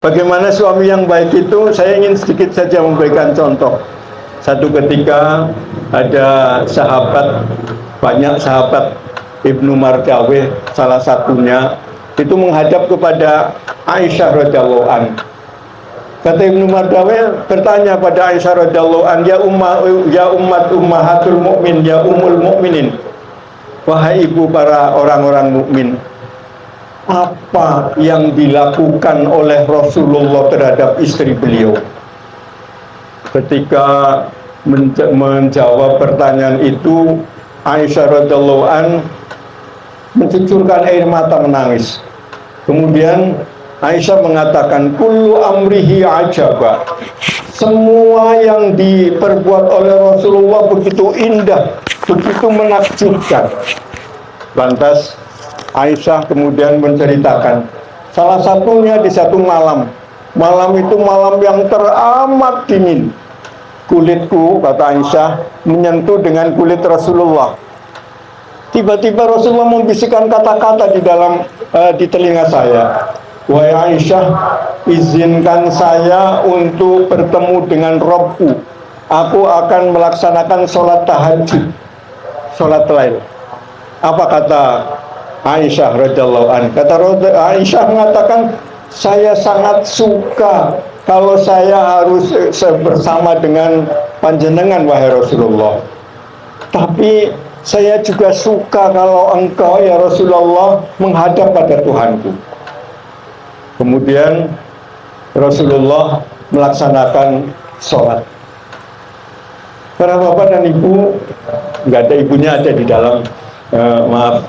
Bagaimana suami yang baik itu, saya ingin sedikit saja memberikan contoh. Satu ketika ada sahabat, banyak sahabat, Ibnu Mardaweh salah satunya, itu menghadap kepada Aisyah radhiyallahu an. Kata Ibnu Mardaweh bertanya pada Aisyah radhiyallahu an, ya umat ummahatul mukmin, ya ummul mukminin, wahai ibu para orang-orang mukmin, apa yang dilakukan oleh Rasulullah terhadap istri beliau? Ketika menjawab pertanyaan itu, Aisyah radhiyallahu an mencucurkan air mata menangis. Kemudian Aisyah mengatakan, kullu amrihi ajaba. Semua yang diperbuat oleh Rasulullah begitu indah, begitu menakjubkan. Lantas Aisyah kemudian menceritakan, salah satunya di satu malam. Malam itu malam yang teramat dingin. Kulitku, kata Aisyah, menyentuh dengan kulit Rasulullah. Tiba-tiba Rasulullah membisikkan kata-kata di telinga saya. Wahai Aisyah, izinkan saya untuk bertemu dengan Rabbku. Aku akan melaksanakan sholat tahajud, sholat lail. Apa kata Aisyah radhiyallahu anha? Kata Aisyah mengatakan, saya sangat suka kalau saya harus bersama dengan panjenengan wahai Rasulullah. Tapi saya juga suka kalau engkau ya Rasulullah menghadap pada Tuhanku. Kemudian Rasulullah melaksanakan sholat. Para bapak dan ibu, nggak ada ibunya, ada di dalam, maaf.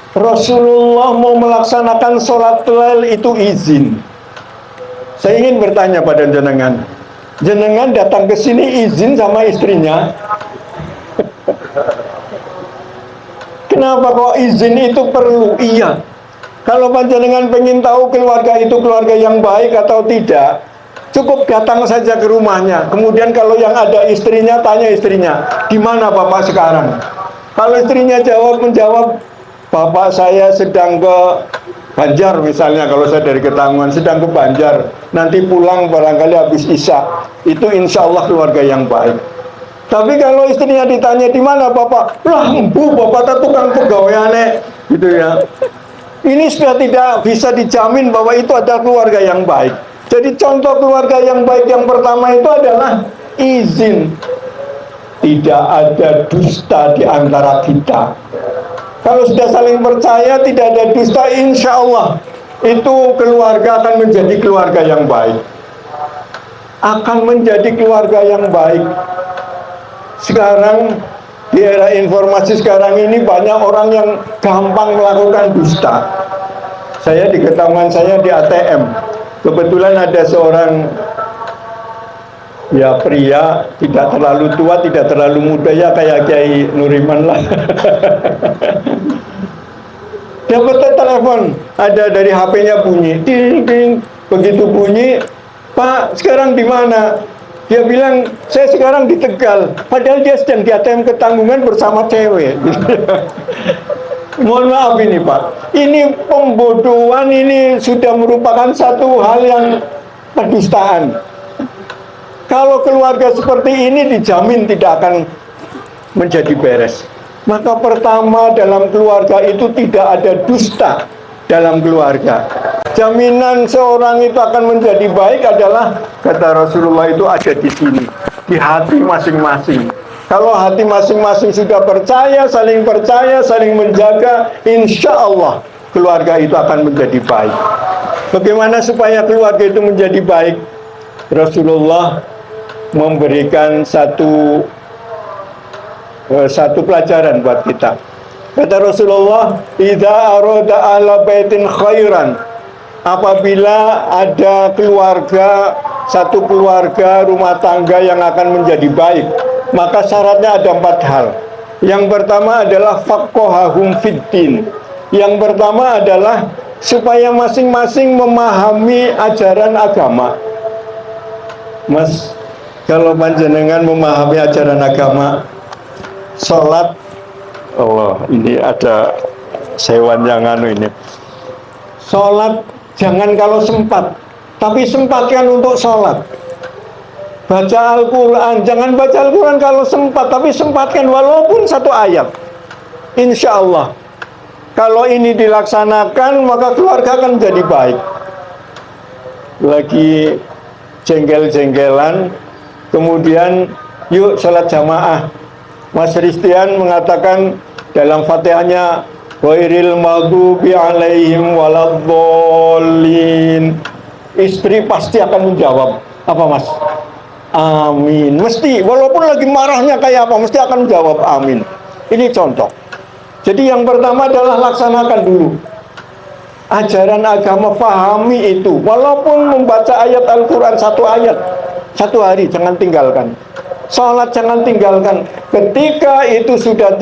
Rasulullah mau melaksanakan sholat lail itu izin. Saya ingin bertanya pada jenengan, jenengan datang ke sini izin sama istrinya? Kenapa kok izin itu perlu? Iya. Kalau panjenengan pengen tahu keluarga itu keluarga yang baik atau tidak, cukup datang saja ke rumahnya. Kemudian kalau yang ada istrinya, tanya istrinya, di mana bapak sekarang? Kalau istrinya menjawab, bapak saya sedang ke Banjar misalnya, kalau saya dari Ketanggungan sedang ke Banjar, nanti pulang barangkali habis Isya. Itu insya Allah keluarga yang baik. Tapi kalau istrinya ditanya di mana bapak, lah bu, bapak tak tukang pegawaiane, gitu ya. Ini sudah tidak bisa dijamin bahwa itu adalah keluarga yang baik. Jadi contoh keluarga yang baik yang pertama itu adalah izin. Tidak ada dusta di antara kita. Kalau sudah saling percaya, tidak ada dusta, insya Allah itu keluarga akan menjadi keluarga yang baik. Akan menjadi keluarga yang baik. Sekarang di era informasi sekarang ini banyak orang yang gampang melakukan dusta. Saya di Ketanggungan, saya di ATM. Kebetulan ada seorang ya pria, tidak terlalu tua, tidak terlalu muda, ya kayak Kiai Nuriman lah. Dapat telepon, ada dari HP-nya bunyi, ding ding. Begitu bunyi, Pak, sekarang di mana? Dia bilang, saya sekarang di Tegal. Padahal dia sedang di ATM Ketanggungan bersama cewek. Mohon maaf ini Pak, ini pembodohan, ini sudah merupakan satu hal yang pendustaan. Kalau keluarga seperti ini dijamin tidak akan menjadi beres. Maka pertama dalam keluarga itu tidak ada dusta dalam keluarga. Jaminan seorang itu akan menjadi baik adalah, kata Rasulullah, itu ada di sini, di hati masing-masing. Kalau hati masing-masing sudah percaya, saling menjaga, insya Allah keluarga itu akan menjadi baik. Bagaimana supaya keluarga itu menjadi baik? Rasulullah memberikan satu pelajaran buat kita. Kata Rasulullah, idza arada ahla baitin khairan, apabila ada keluarga, satu keluarga rumah tangga yang akan menjadi baik, maka syaratnya ada 4 hal. Yang pertama adalah faqahahum fiddin. Yang pertama adalah supaya masing-masing memahami ajaran agama. Mas, kalau panjenengan memahami ajaran agama, sholat, Allah, ini ada sewan yang anu ini. Sholat Jangan kalau sempat, tapi sempatkan untuk sholat. Baca Al-Quran, jangan baca Al-Quran kalau sempat, tapi sempatkan walaupun satu ayat. Insya Allah, kalau ini dilaksanakan, maka keluarga akan jadi baik. Lagi jengkel-jengkelan, kemudian yuk sholat jamaah. Mas Ristian mengatakan dalam Fatihahnya, ghairil maghdubi alaihim waladhdallin. Istri pasti akan menjawab, apa Mas? Amin. Mesti, walaupun lagi marahnya kayak apa, mesti akan menjawab amin. Ini contoh. Jadi yang pertama adalah laksanakan dulu ajaran agama, fahami itu. Walaupun membaca ayat Al-Quran satu ayat, satu hari, jangan tinggalkan. Sholat jangan tinggalkan. Ketika itu sudah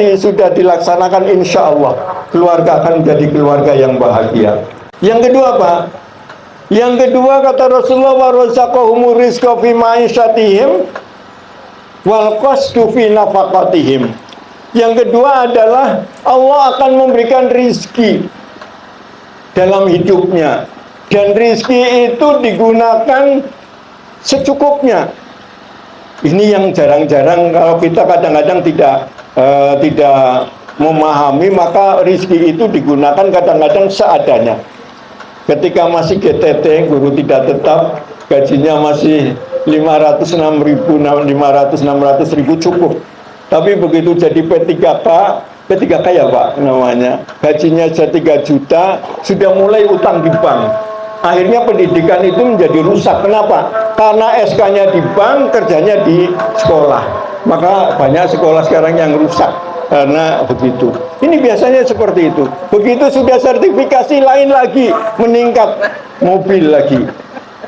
dilaksanakan, insya Allah keluarga akan menjadi keluarga yang bahagia. Yang kedua apa? Yang kedua kata Rasulullah, wa razaqahumur rizqa fi ma'isyatihim wal qasdu fi nafaqatihim. Yang kedua adalah Allah akan memberikan rizki dalam hidupnya, dan rizki itu digunakan secukupnya. Ini yang jarang-jarang kalau kita kadang-kadang tidak memahami, maka rizki itu digunakan kadang-kadang seadanya. Ketika masih GTT, guru tidak tetap, gajinya masih 500-600 ribu cukup. Tapi begitu jadi P3K ya Pak namanya, gajinya sudah 3 juta, sudah mulai utang di bank. Akhirnya pendidikan itu menjadi rusak. Kenapa? Karena SK-nya di bank, kerjanya di sekolah. Maka banyak sekolah sekarang yang rusak karena begitu. Ini biasanya seperti itu. Begitu sudah sertifikasi, lain lagi, meningkat mobil lagi.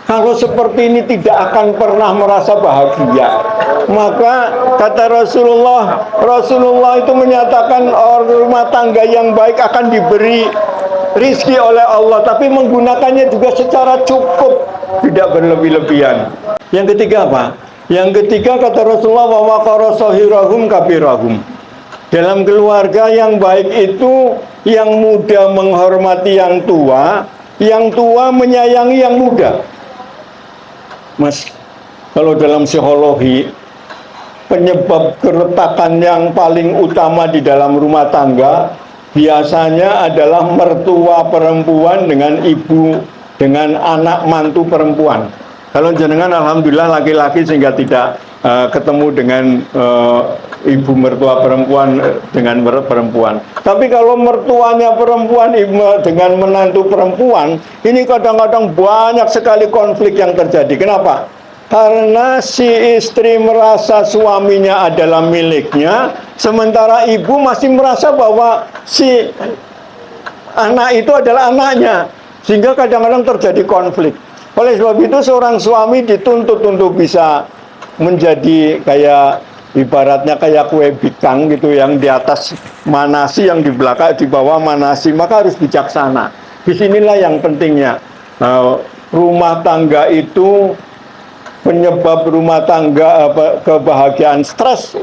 Kalau seperti ini tidak akan pernah merasa bahagia. Maka kata Rasulullah itu menyatakan orang rumah tangga yang baik akan diberi rizki oleh Allah, tapi menggunakannya juga secara cukup, tidak berlebih-lebihan. Yang ketiga apa? Yang ketiga kata Rasulullah, wa waqara sahirahum kabirahum. Dalam keluarga yang baik itu yang muda menghormati yang tua menyayangi yang muda. Mas, kalau dalam psikologi, penyebab keretakan yang paling utama di dalam rumah tangga biasanya adalah mertua perempuan dengan ibu, dengan anak mantu perempuan. Kalau jenengan alhamdulillah laki-laki sehingga tidak ketemu dengan ibu mertua perempuan dengan perempuan. Tapi kalau mertuanya perempuan dengan menantu perempuan, ini kadang-kadang banyak sekali konflik yang terjadi. Kenapa? Karena si istri merasa suaminya adalah miliknya, sementara ibu masih merasa bahwa si anak itu adalah anaknya, sehingga kadang-kadang terjadi konflik. Oleh sebab itu seorang suami dituntut untuk bisa menjadi kayak ibaratnya kayak kue bikang gitu, yang di atas manasi, yang di belakang di bawah manasi, maka harus bijaksana. Disinilah yang pentingnya. Rumah tangga itu penyebab rumah tangga kebahagiaan stres.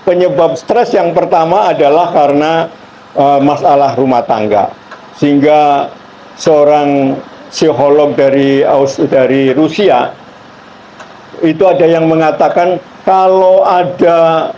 Penyebab stres yang pertama adalah karena masalah rumah tangga. Sehingga seorang psikolog dari Rusia itu ada yang mengatakan kalau ada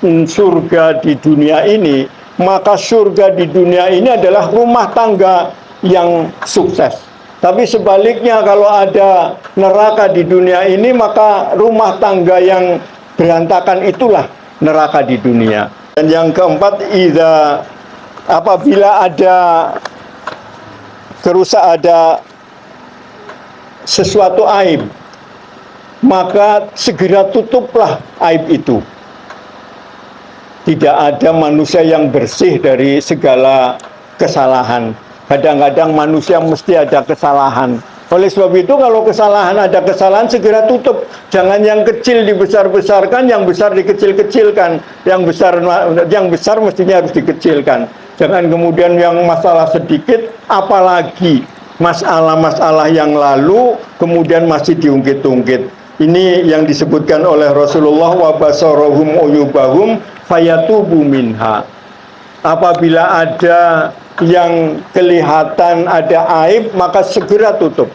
surga di dunia ini, maka surga di dunia ini adalah rumah tangga yang sukses. Tapi sebaliknya, kalau ada neraka di dunia ini, maka rumah tangga yang berantakan itulah neraka di dunia. Dan yang keempat, apabila ada ada sesuatu aib, maka segera tutuplah aib itu. Tidak ada manusia yang bersih dari segala kesalahan. Kadang-kadang manusia mesti ada kesalahan. Oleh sebab itu, kalau ada kesalahan segera tutup. Jangan yang kecil dibesar-besarkan, yang besar dikecil-kecilkan. Yang besar mestinya harus dikecilkan. Jangan kemudian yang masalah sedikit, apalagi masalah-masalah yang lalu kemudian masih diungkit-ungkit. Ini yang disebutkan oleh Rasulullah, wa basarahum uyubahum fayatubu minha. Apabila ada yang kelihatan ada aib, maka segera tutup.